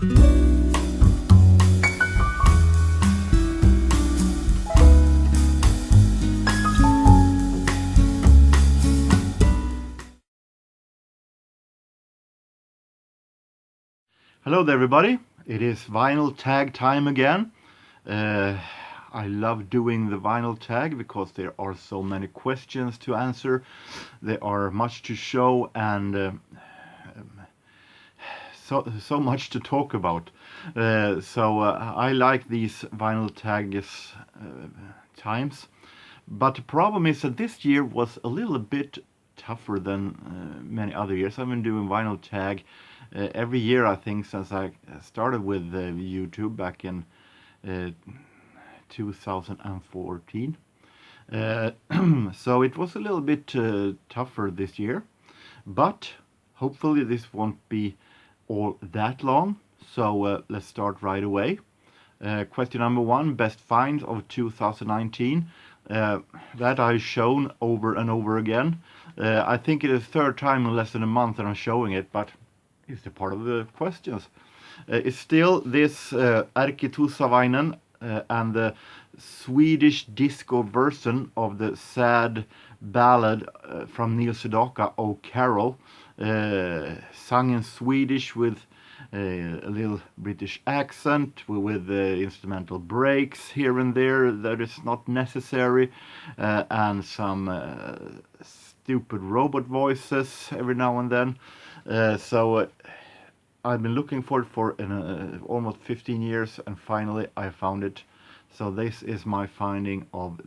Hello there everybody, it is vinyl tag time again. I love doing the vinyl tag because there are so many questions to answer, there are much to show and so much to talk about. I like these vinyl tags times, but the problem is that this year was a little bit tougher than many other years. I've been doing vinyl tag every year, I think, since I started with YouTube back in 2014. So it was a little bit tougher this year, but hopefully this won't be all that long. So let's start right away. Question number one, best finds of 2019. That I've shown over and over again. I think it is the third time in less than a month that I'm showing it, but it's a part of the questions. It's still this Erkki Tuusavainen and the Swedish disco version of the sad ballad from Neil Sedaka, "Oh Carol," sung in Swedish with a little British accent, with instrumental breaks here and there that is not necessary, and some stupid robot voices every now and then. I've been looking for it for almost 15 years, and finally I found it. So this is my finding of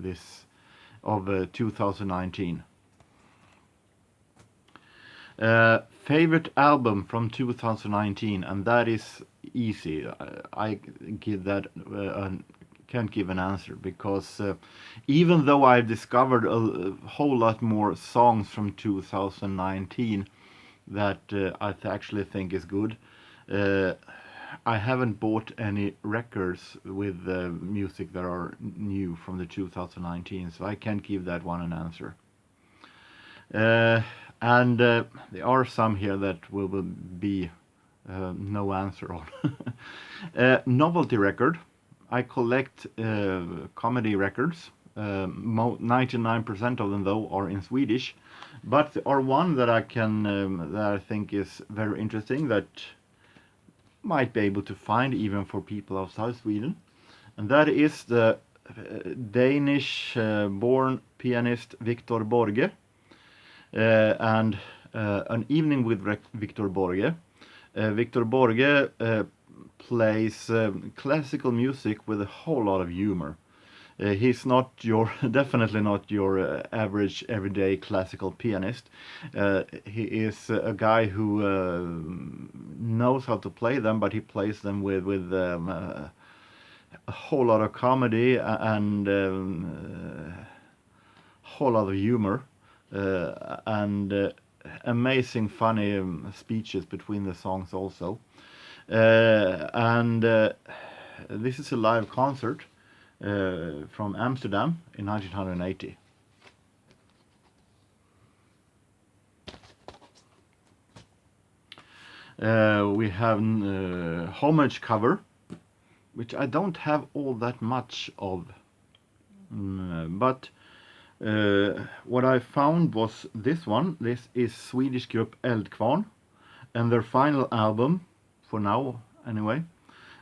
2019. Favorite album from 2019, and that is easy. I give that can't give an answer because even though I've discovered a whole lot more songs from 2019 that I actually think is good, I haven't bought any records with music that are new from the 2019, so I can't give that one an answer. And there are some here that will be no answer on. Novelty record. I collect comedy records. 99% of them, though, are in Swedish. But there are one that I think is very interesting that might be able to find even for people outside Sweden, and that is the Danish-born pianist Victor Borge, and An Evening with Victor Borge. Victor Borge plays classical music with a whole lot of humor. He's not definitely not your average everyday classical pianist. He is a guy who knows how to play them, but he plays them with a whole lot of comedy and a whole lot of humor and amazing funny speeches between the songs also. This is a live concert from Amsterdam in 1980. We have homage cover, which I don't have all that much of, but what I found was this one. This is Swedish group Eldkvarn, and their final album, for now anyway,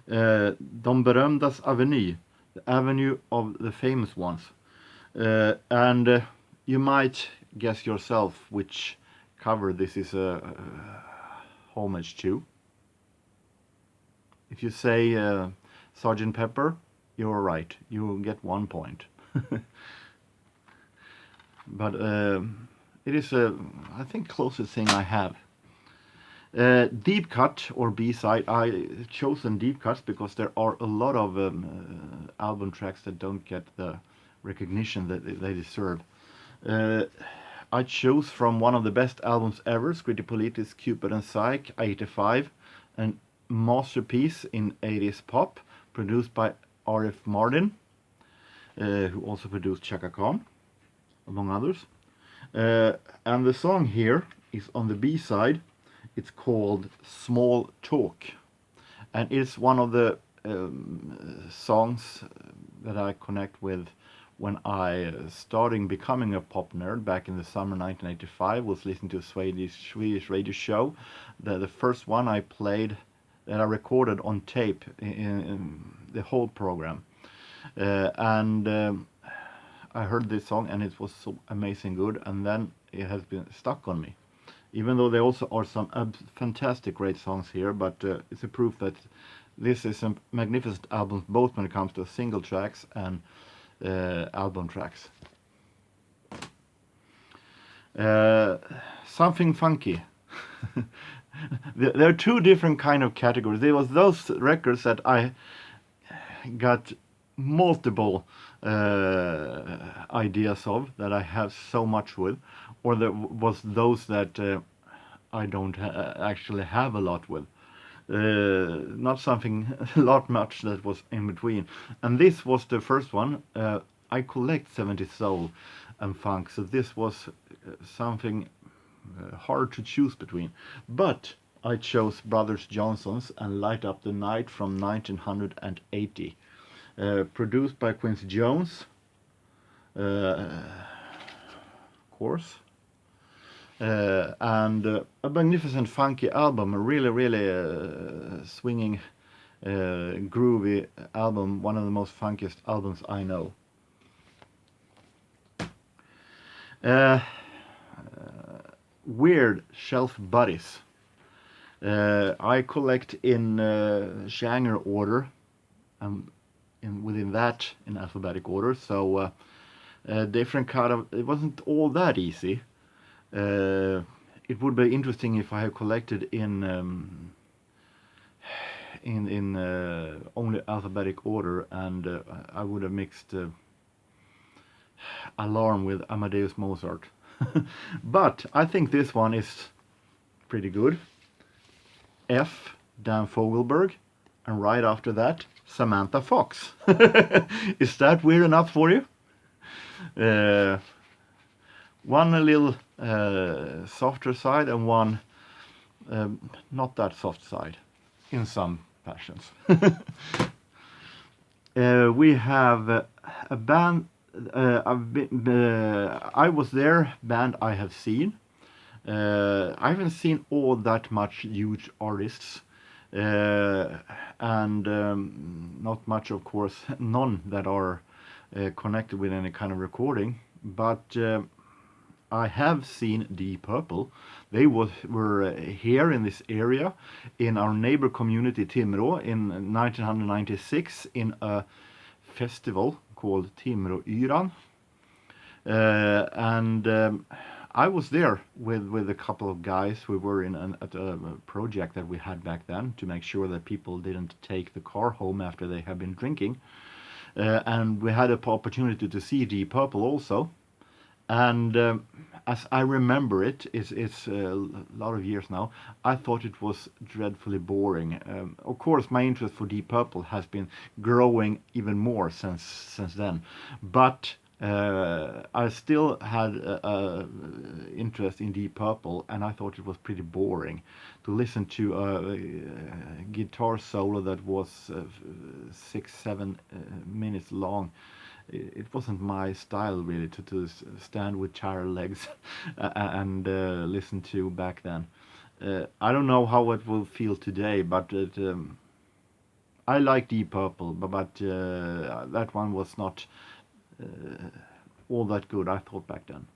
De berömdas aveny, the avenue of the famous ones. And you might guess yourself which cover this is a homage to. If you say Sgt. Pepper, you're right. You will get 1 point. But it is I think, closest thing I have. Deep cut or B-side. I chosen deep cuts because there are a lot of album tracks that don't get the recognition that they deserve. I chose from one of the best albums ever, Scritti Politis, Cupid and Psyche, 85, a masterpiece in 80s pop, produced by R.F. Mardin, who also produced Chaka Khan, among others. And the song here is on the B-side. It's called Small Talk. and it's one of the songs that I connect with when I starting becoming a pop nerd back in the summer 1985. Was listening to a Swedish radio show. The first one I played that I recorded on tape in the whole program, and I heard this song and it was so amazing good, and then it has been stuck on me. Even though there also are some fantastic great songs here, but it's a proof that this is a magnificent album, both when it comes to single tracks and album tracks. Something funky. There are two different kind of categories. There was those records that I got multiple ideas of, that I have so much with, or there was those that I don't actually have a lot with. Not something much that was in between. And this was the first one. I collect 70s soul and funk, so this was something hard to choose between. But I chose Brothers Johnson's and Light Up the Night from 1980. Produced by Quincy Jones, of course. And a magnificent funky album, a really swinging, groovy album, one of the most funkiest albums I know. Weird shelf buddies. I collect in genre order, and within that in alphabetic order, so different kind of, it wasn't all that easy. It would be interesting if I had collected in only alphabetic order, and I would have mixed Alarm with Amadeus Mozart. But I think this one is pretty good. F. Dan Fogelberg, and right after that, Samantha Fox. Is that weird enough for you? One a little softer side, and one not that soft side in some fashions. We have a band, I Was There band I have seen. I haven't seen all that much huge artists, and not much, of course, none that are connected with any kind of recording, but I have seen Deep Purple. They were here in this area, in our neighbor community Timrå, in 1996, in a festival called Timrå-yran. And I was there with a couple of guys. We were at a project that we had back then to make sure that people didn't take the car home after they had been drinking. And we had an opportunity to see Deep Purple also. And as I remember it's a lot of years now, I thought it was dreadfully boring. Of course, my interest for Deep Purple has been growing even more since then. But I still had interest in Deep Purple, and I thought it was pretty boring to listen to a guitar solo that was 6-7 minutes long. It wasn't my style really to stand with tired legs and listen to back then. I don't know how it will feel today, but I like Deep Purple, but that one was not all that good, I thought, back then.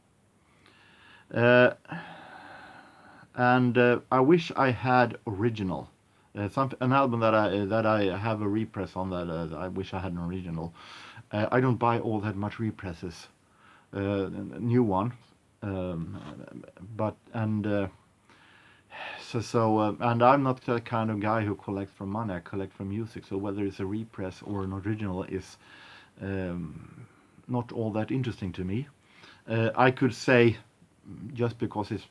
And I wish I had Original. An album that I have a repress on, that I wish I had an original. I don't buy all that much represses, new one, but and I'm not the kind of guy who collects for money. I collect for music. So whether it's a repress or an original is not all that interesting to me. I could say, just because it's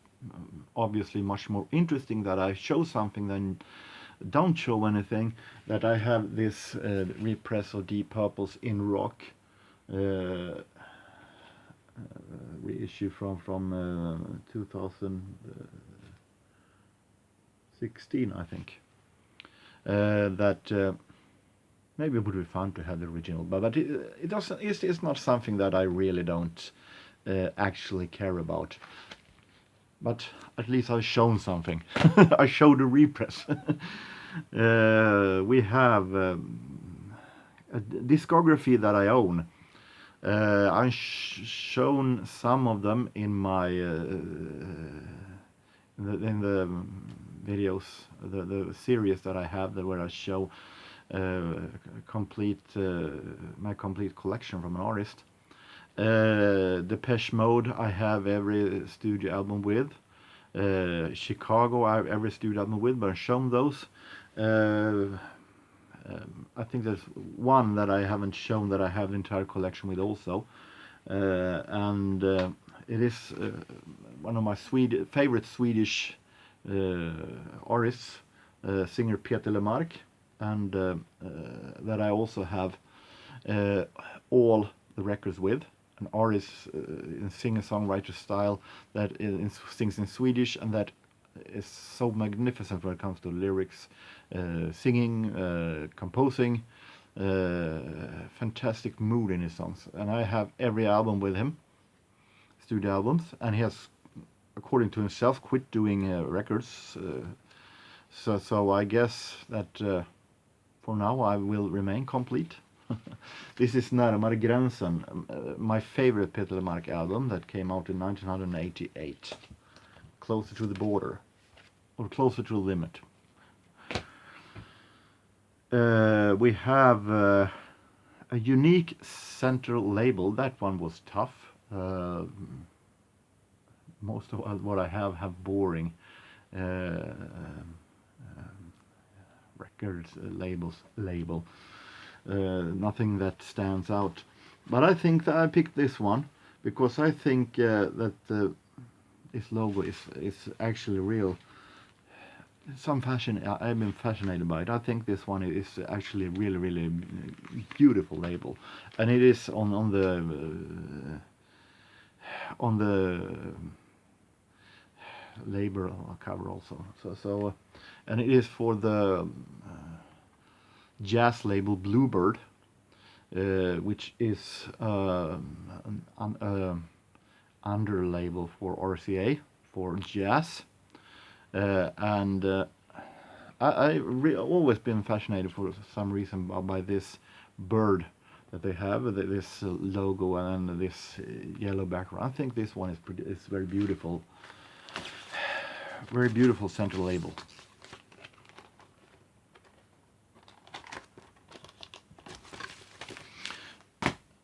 obviously much more interesting that I show something than don't show anything, that I have this repress of Deep Purple's In Rock reissue from 2016, I think. that maybe it would be fun to have the original, but it doesn't. It's not something that I really don't actually care about. But at least I've shown something. I showed a repress. We have a discography that I own. I've shown some of them in my in the videos, the series that I have, where I show complete my complete collection from an artist. Depeche Mode, I have every studio album with. Chicago, I have every studio album with, but I've shown those. I think there's one that I haven't shown that I have the entire collection with also. And it is one of my favorite Swedish artists, singer Peter Lemark, and that I also have all the records with. An artist in singer-songwriter style that sings in Swedish, and that is so magnificent when it comes to lyrics, singing, composing, fantastic mood in his songs. And I have every album with him, studio albums, and he has, according to himself, quit doing records. So I guess that for now I will remain complete. This is Närmare gränsen, my favorite Peter Lemark album that came out in 1988. Closer to the border, or closer to the limit. We have a unique central label. That one was tough. Most of what I have boring records label. Nothing that stands out. But I think that I picked this one because I think that this logo is actually real. I've been fascinated by it. I think this one is actually really beautiful label, and it is on the label cover also. So and it is for the jazz label Bluebird, which is an under label for RCA for jazz. And I've always been fascinated for some reason by this bird that they have, this logo and this yellow background. I think this one is very beautiful central label.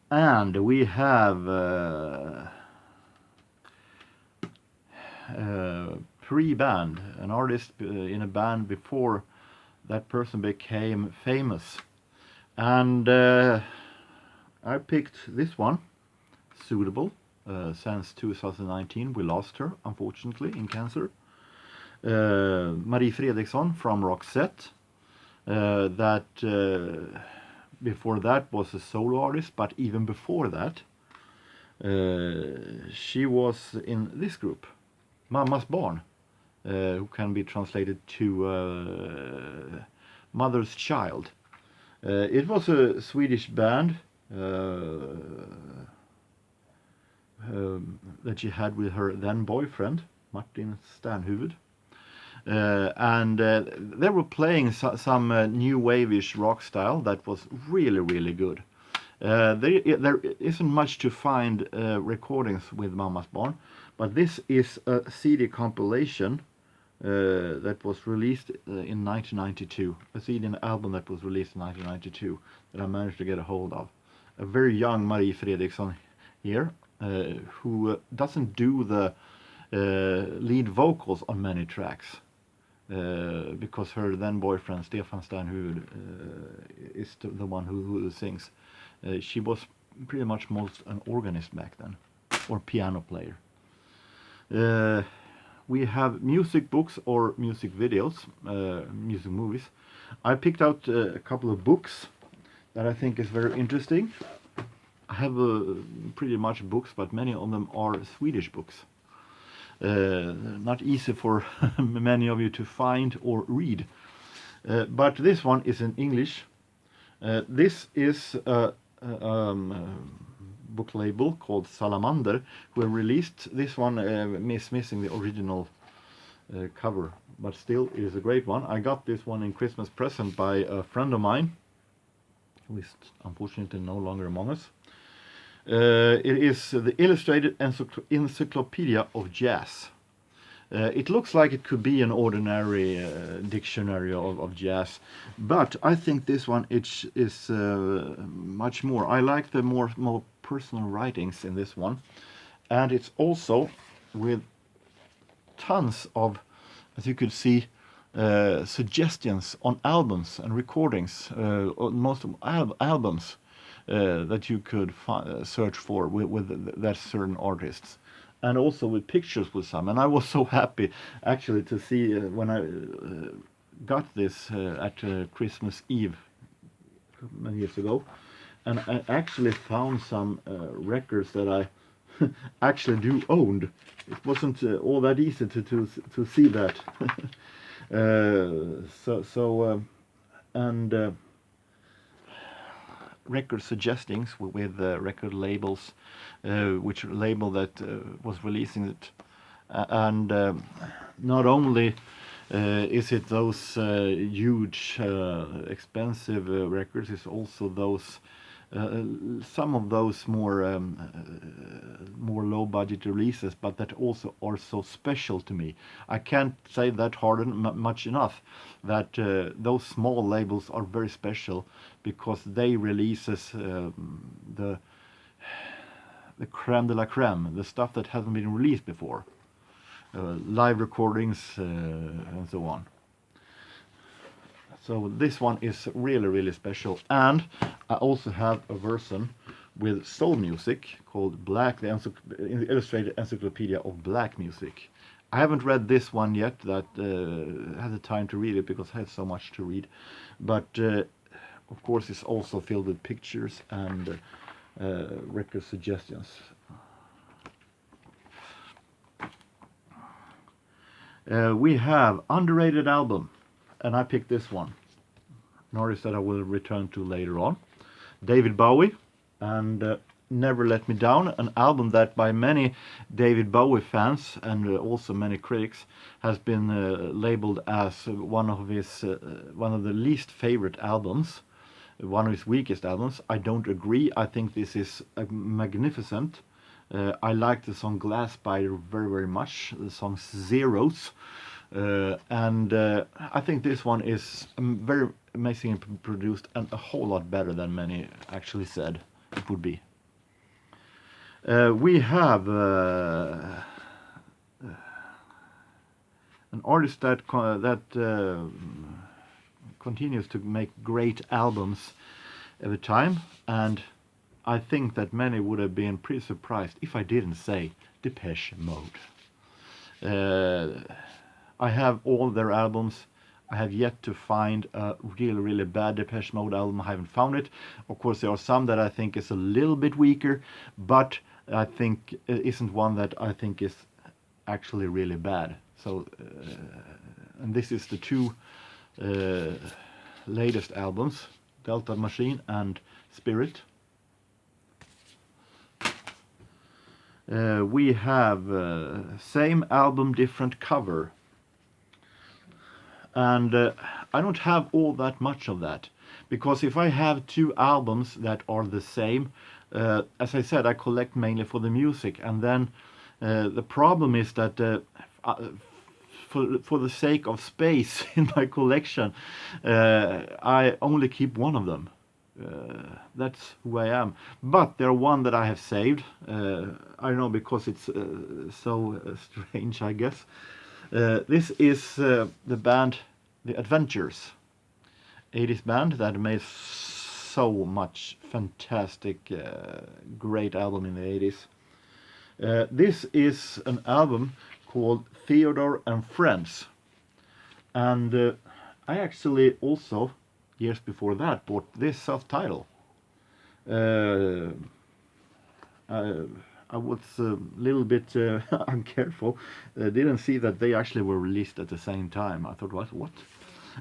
And we have pre-band, an artist in a band before that person became famous. And I picked this one, Suitable, since 2019. We lost her, unfortunately, in cancer. Marie Fredriksson from Roxette, that before that was a solo artist, but even before that she was in this group, Mammas Barn, who can be translated to Mother's Child. It was a Swedish band that she had with her then boyfriend, Martin Stanhuvud. And they were playing some new wave-ish rock style that was really good. There isn't much to find recordings with Mammas Barn, but this is a CD compilation that was released in 1992. A CD and album that was released in 1992 that I managed to get a hold of. A very young Marie Fredriksson here, who doesn't do the lead vocals on many tracks. Because her then boyfriend Stefan Stanhuvud is the one who sings. She was pretty much most an organist back then, or piano player. We have music books or music videos, music movies. I picked out a couple of books that I think is very interesting. I have pretty much books, but many of them are Swedish books. Not easy for many of you to find or read. But this one is in English. This is a book label called Salamander, who have released this one, missing the original cover, but still it is a great one. I got this one in Christmas present by a friend of mine, who is unfortunately no longer among us. It is the Illustrated Encyclopedia of Jazz. It looks like it could be an ordinary dictionary of jazz, but I think this one is much more. I like the more personal writings in this one, and it's also with tons of, as you could see, suggestions on albums and recordings, on most of albums that you could search for with that certain artists, and also with pictures with some. And I was so happy actually to see when I got this at Christmas Eve many years ago, and I actually found some records that I actually do owned. It wasn't all that easy to see that. Record suggestions with record labels, which label that was releasing it, and not only is it those huge expensive records, it's also those some of those more low budget releases, but that also are so special to me. I can't say that much enough, that those small labels are very special, because they releases the creme de la creme, the stuff that hasn't been released before, live recordings and so on. So this one is really special, and I also have a version with soul music called the Illustrated Encyclopedia of Black Music. I haven't read this one yet, that had the time to read it because I had so much to read, but of course it's also filled with pictures and record suggestions. We have underrated album, and I picked this one, an artist that I will return to later on, David Bowie, and Never Let Me Down, an album that by many David Bowie fans and also many critics has been labeled as one of the least favorite albums, one of his weakest albums. I don't agree. I think this is magnificent. I like the song Glass Spider very much, the song Zeros, and I think this one is very amazingly produced and a whole lot better than many actually said it would be. We have an artist that continues to make great albums every time, and I think that many would have been pretty surprised if I didn't say Depeche Mode. I have all their albums. I have yet to find a really bad Depeche Mode album. I haven't found it. Of course, there are some that I think is a little bit weaker, but I think it isn't one that I think is actually really bad. So, and this is the two latest albums, Delta Machine and Spirit. We have same album, different cover. And I don't have all that much of that, because if I have two albums that are the same, as I said, I collect mainly for the music, and then the problem is that for the sake of space in my collection, I only keep one of them. That's who I am. But there are one that I have saved. I don't know, because it's so strange, I guess. This is the band The Adventures, 80s band that made so much fantastic, great album in the 80s. This is an album called Theodore and Friends, and I actually also, years before that, bought this self-title. I was a little bit uncareful. Didn't see that they actually were released at the same time. I thought, what?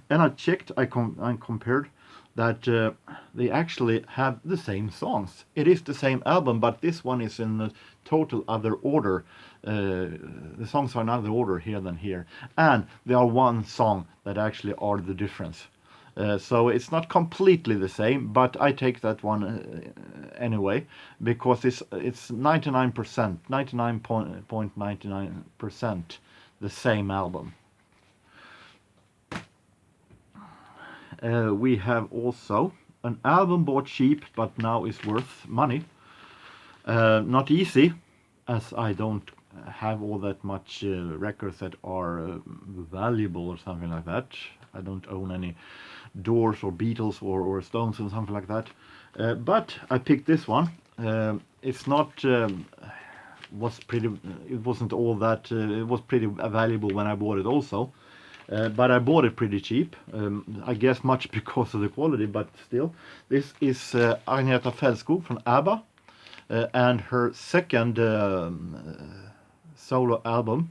And I checked, I compared that they actually have the same songs. It is the same album, but this one is in a total other order. The songs are in other order here than here. And there are one song that actually are the difference. So it's not completely the same, but I take that one anyway, because it's 99%, 99.99% the same album. We have also an album bought cheap, but now is worth money. Not easy, as I don't have all that much records that are valuable or something like that. I don't own any Doors or Beatles or Stones or something like that. But I picked this one. It's not was pretty. It wasn't all that. It was pretty valuable when I bought it also. But I bought it pretty cheap. I guess much because of the quality, but still. This is Agneta Fältskog from ABBA, and her second solo album,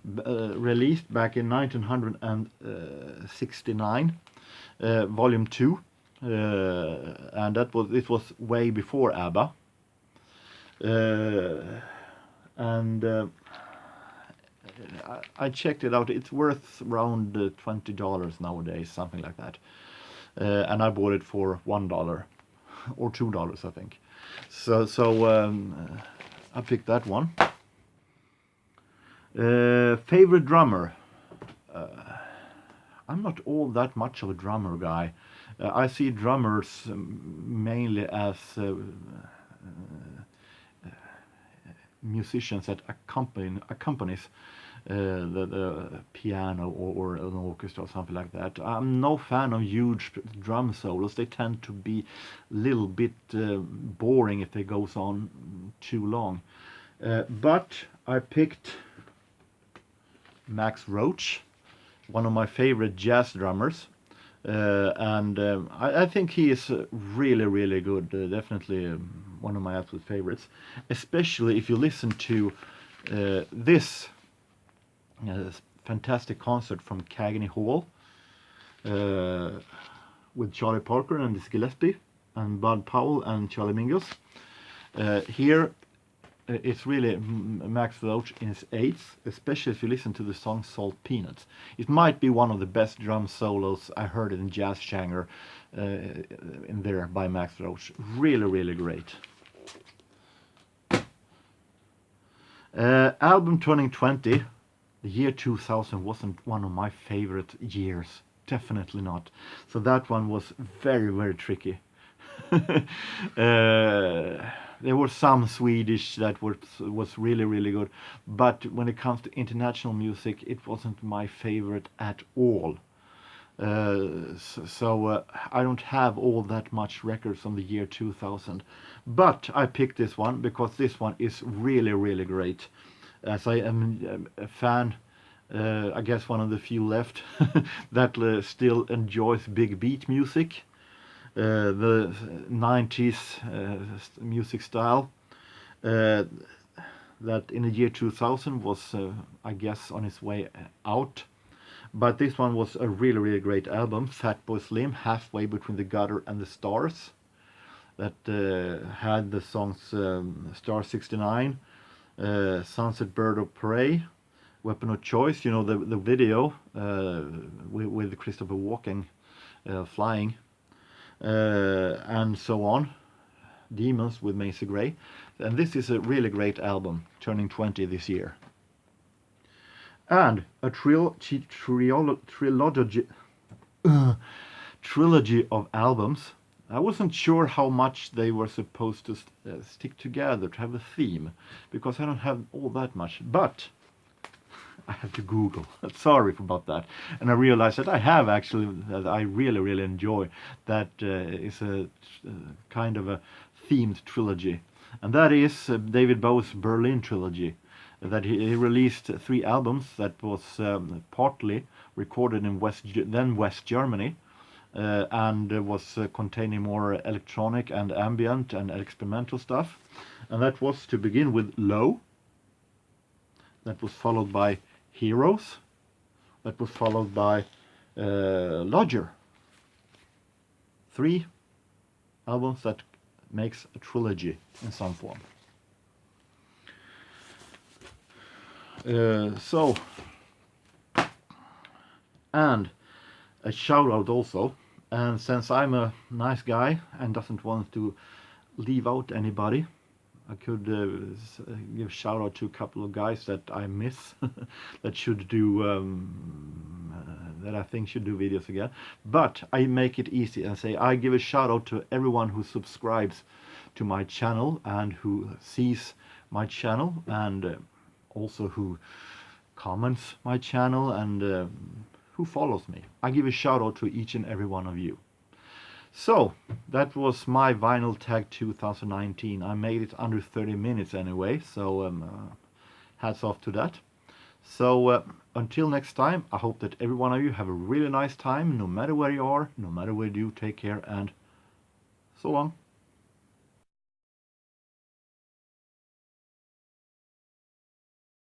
released back in 1969, volume 2, and it was way before ABBA. And I checked it out. It's worth around $20 nowadays, something like that. And I bought it for $1 or $2, I think. So I picked that one. Favorite drummer. I'm not all that much of a drummer guy. I see drummers mainly as musicians that accompanies the piano or an orchestra or something like that. I'm no fan of huge drum solos. They tend to be a little bit boring if they goes on too long. But I picked Max Roach, one of my favorite jazz drummers. And I think he is really, really good. Definitely one of my absolute favorites. Especially if you listen to this fantastic concert from Cagney Hall with Charlie Parker and Dizzy Gillespie and Bud Powell and Charlie Mingus. Here it's really Max Roach in his eighth, especially if you listen to the song Salt Peanuts. It might be one of the best drum solos I heard in jazz genre in there by Max Roach. Really, really great. Album turning 20. The year 2000 wasn't one of my favorite years. Definitely not. So that one was very, very tricky. There were some Swedish that was really, really good, but when it comes to international music, it wasn't my favorite at all. So I don't have all that much records from the year 2000, but I picked this one because this one is really, really great. As I am a fan, I guess one of the few left that still enjoys big beat music. The 90s music style that in the year 2000 was, I guess, on its way out. But this one was a really, really great album. Fatboy Slim, Halfway Between the Gutter and the Stars, that had the songs Star 69, Sunset Bird of Prey, Weapon of Choice, you know, the video with Christopher Walken flying. And so on. Demons with Macy Gray. And this is a really great album, turning 20 this year. And a trilogy of albums. I wasn't sure how much they were supposed to stick together to have a theme, because I don't have all that much. But I had to Google. Sorry about that. And I realized that I have actually, that I really, really enjoy. That is a kind of a themed trilogy. And that is David Bowie's Berlin trilogy. That he released 3 albums that was partly recorded in West Germany. And was containing more electronic and ambient and experimental stuff. And that was to begin with Low. That was followed by Heroes. That was followed by larger. 3 albums that makes a trilogy in some form. So, and a shout out also, and since I'm a nice guy and doesn't want to leave out anybody, I could give shout out to a couple of guys that I miss that should do that I think should do videos again. But I make it easy and say I give a shout out to everyone who subscribes to my channel and who sees my channel and also who comments my channel and who follows me. I give a shout out to each and every one of you. So that was my Vinyl Tag 2019. I made it under 30 minutes anyway, so hats off to that. So until next time, I hope that every one of you have a really nice time, no matter where you are, no matter where you do. Take care and so long.